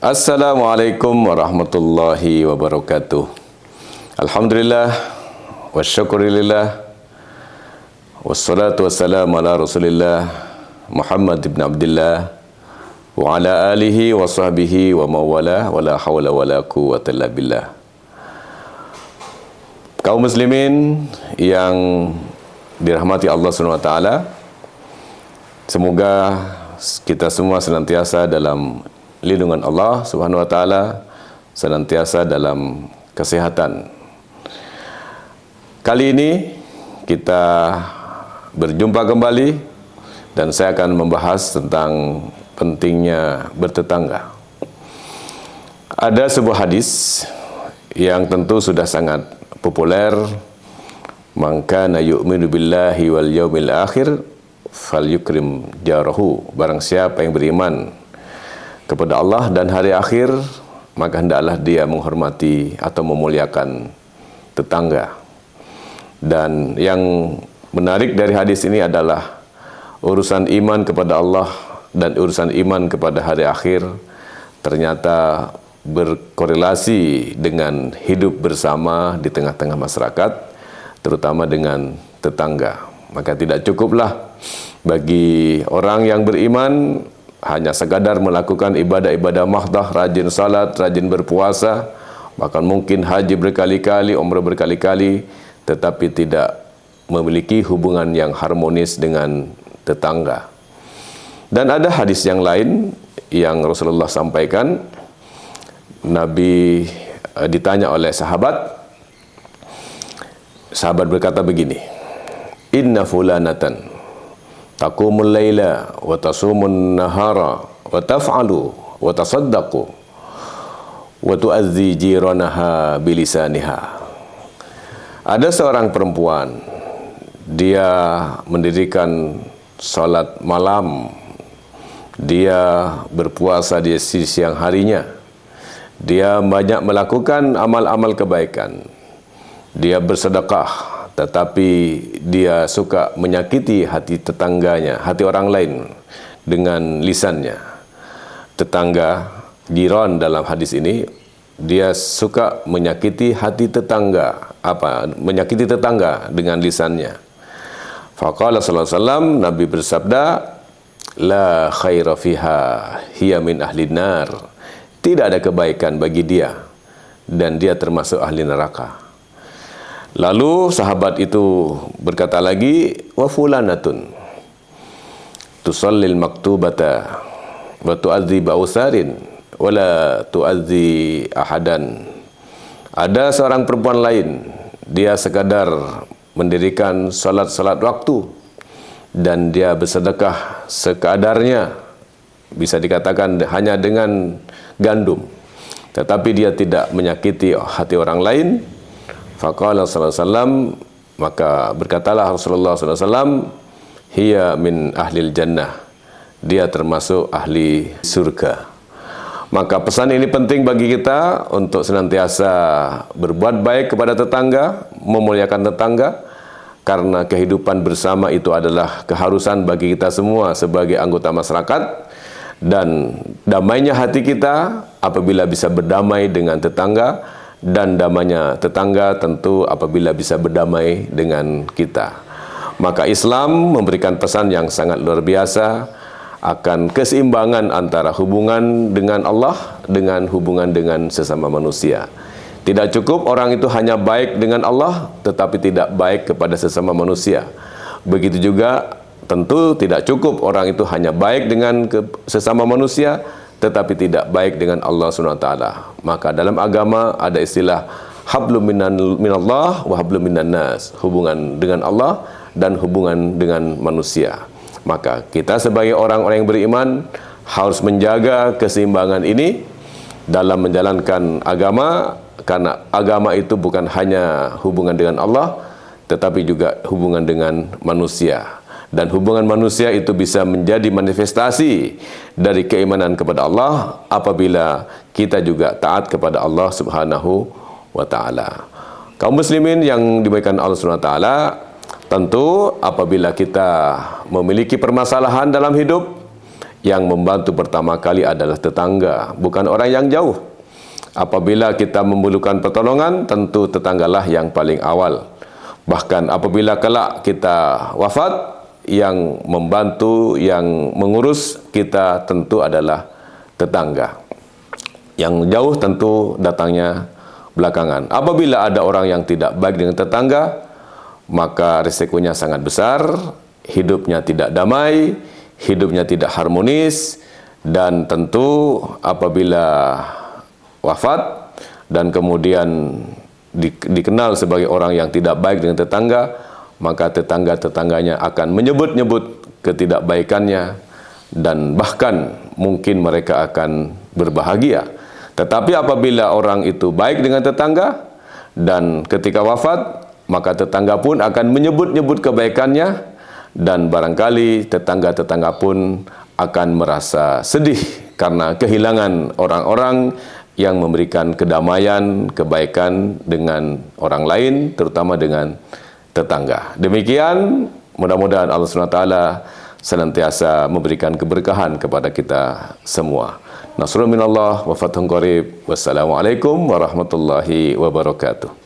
Assalamualaikum warahmatullahi wabarakatuh. Alhamdulillah wa syukurillah wassalatu wassalamu ala Rasulillah Muhammad ibn Abdullah wa ala alihi wa sahbihi wa mawala wa la hawla wa la quwwata illa billah. Kaum muslimin yang dirahmati Allah Subhanahu wa taala, semoga kita semua senantiasa dalam lindungan Allah Subhanahu wa taala, senantiasa dalam kesehatan. Kali ini kita berjumpa kembali dan saya akan membahas tentang pentingnya bertetangga. Ada sebuah hadis yang tentu sudah sangat populer, "Man kana yu'minu billahi wal yaumil akhir falyukrim jarahu." Barang siapa yang beriman kepada Allah dan hari akhir, maka hendaklah dia menghormati atau memuliakan tetangga. Dan yang menarik dari hadis ini adalah urusan iman kepada Allah dan urusan iman kepada hari akhir ternyata berkorelasi dengan hidup bersama di tengah-tengah masyarakat, terutama dengan tetangga. Maka tidak cukuplah bagi orang yang beriman hanya sekadar melakukan ibadah-ibadah mahdah, rajin salat, rajin berpuasa, bahkan mungkin haji berkali-kali, umrah berkali-kali, tetapi tidak memiliki hubungan yang harmonis dengan tetangga. Dan ada hadis yang lain yang Rasulullah sampaikan. Nabi ditanya oleh sahabat berkata begini, "Inna fulanatan taqumul laila wa tasumun nahara wa taf'alu wa tasaddaqu wa tu'adzi jiranaha bilisaniha." Ada seorang perempuan, dia mendirikan salat malam, dia berpuasa di siang harinya, dia banyak melakukan amal-amal kebaikan, dia bersedekah, tetapi dia suka menyakiti hati tetangganya, hati orang lain dengan lisannya. Tetangga, jiran dalam hadis ini, dia suka menyakiti hati tetangga, menyakiti tetangga dengan lisannya. Faqala sallallahu alaihi wasallam, Nabi bersabda, "La khaira fiha, hiya min ahli nar." Tidak ada kebaikan bagi dia dan dia termasuk ahli neraka. Lalu sahabat itu berkata lagi, "Wa fulanatun tusallil maktubata wa tu'adzi ba'usarin wa la tu'adzi ahadan." Ada seorang perempuan lain, dia sekadar mendirikan salat-salat waktu dan dia bersedekah sekadarnya, bisa dikatakan hanya dengan gandum, tetapi dia tidak menyakiti hati orang lain. Faqala sallallahu alaihi wasallam, maka berkatalah Rasulullah sallallahu alaihi wasallam, "Hiya min ahlil jannah." Dia termasuk ahli surga. Maka pesan ini penting bagi kita untuk senantiasa berbuat baik kepada tetangga, memuliakan tetangga, karena kehidupan bersama itu adalah keharusan bagi kita semua sebagai anggota masyarakat. Dan damainya hati kita apabila bisa berdamai dengan tetangga, dan damainya tetangga tentu apabila bisa berdamai dengan kita. Maka Islam memberikan pesan yang sangat luar biasa akan keseimbangan antara hubungan dengan Allah dengan hubungan dengan sesama manusia. Tidak cukup orang itu hanya baik dengan Allah tetapi tidak baik kepada sesama manusia. Begitu juga tentu tidak cukup orang itu hanya baik dengan sesama manusia tetapi tidak baik dengan Allah SWT. Maka dalam agama ada istilah hablum minallah wa hablum minan nas, hubungan dengan Allah dan hubungan dengan manusia. Maka kita sebagai orang-orang yang beriman harus menjaga keseimbangan ini dalam menjalankan agama, karena agama itu bukan hanya hubungan dengan Allah tetapi juga hubungan dengan manusia. Dan hubungan manusia itu bisa menjadi manifestasi dari keimanan kepada Allah apabila kita juga taat kepada Allah Subhanahu wa taala. Kaum muslimin yang dimuliakan Allah Subhanahu wa taala, tentu apabila kita memiliki permasalahan dalam hidup yang membantu pertama kali adalah tetangga, bukan orang yang jauh. Apabila kita memerlukan pertolongan, tentu tetanggalah yang paling awal. Bahkan apabila kelak kita wafat, yang membantu, yang mengurus kita tentu adalah tetangga. Yang jauh tentu datangnya belakangan. Apabila ada orang yang tidak baik dengan tetangga, maka risikonya sangat besar, hidupnya tidak damai, hidupnya tidak harmonis, dan tentu apabila wafat dan kemudian dikenal sebagai orang yang tidak baik dengan tetangga, maka tetangga-tetangganya akan menyebut-nyebut ketidakbaikannya dan bahkan mungkin mereka akan berbahagia. Tetapi apabila orang itu baik dengan tetangga dan ketika wafat, maka tetangga pun akan menyebut-nyebut kebaikannya dan barangkali tetangga-tetangga pun akan merasa sedih karena kehilangan orang-orang yang memberikan kedamaian, kebaikan dengan orang lain, terutama dengan tetangga. Demikian, mudah-mudahan Allah SWT senantiasa memberikan keberkahan kepada kita semua. Nasrun minallah wa fathun qarib. Wassalamualaikum warahmatullahi wabarakatuh.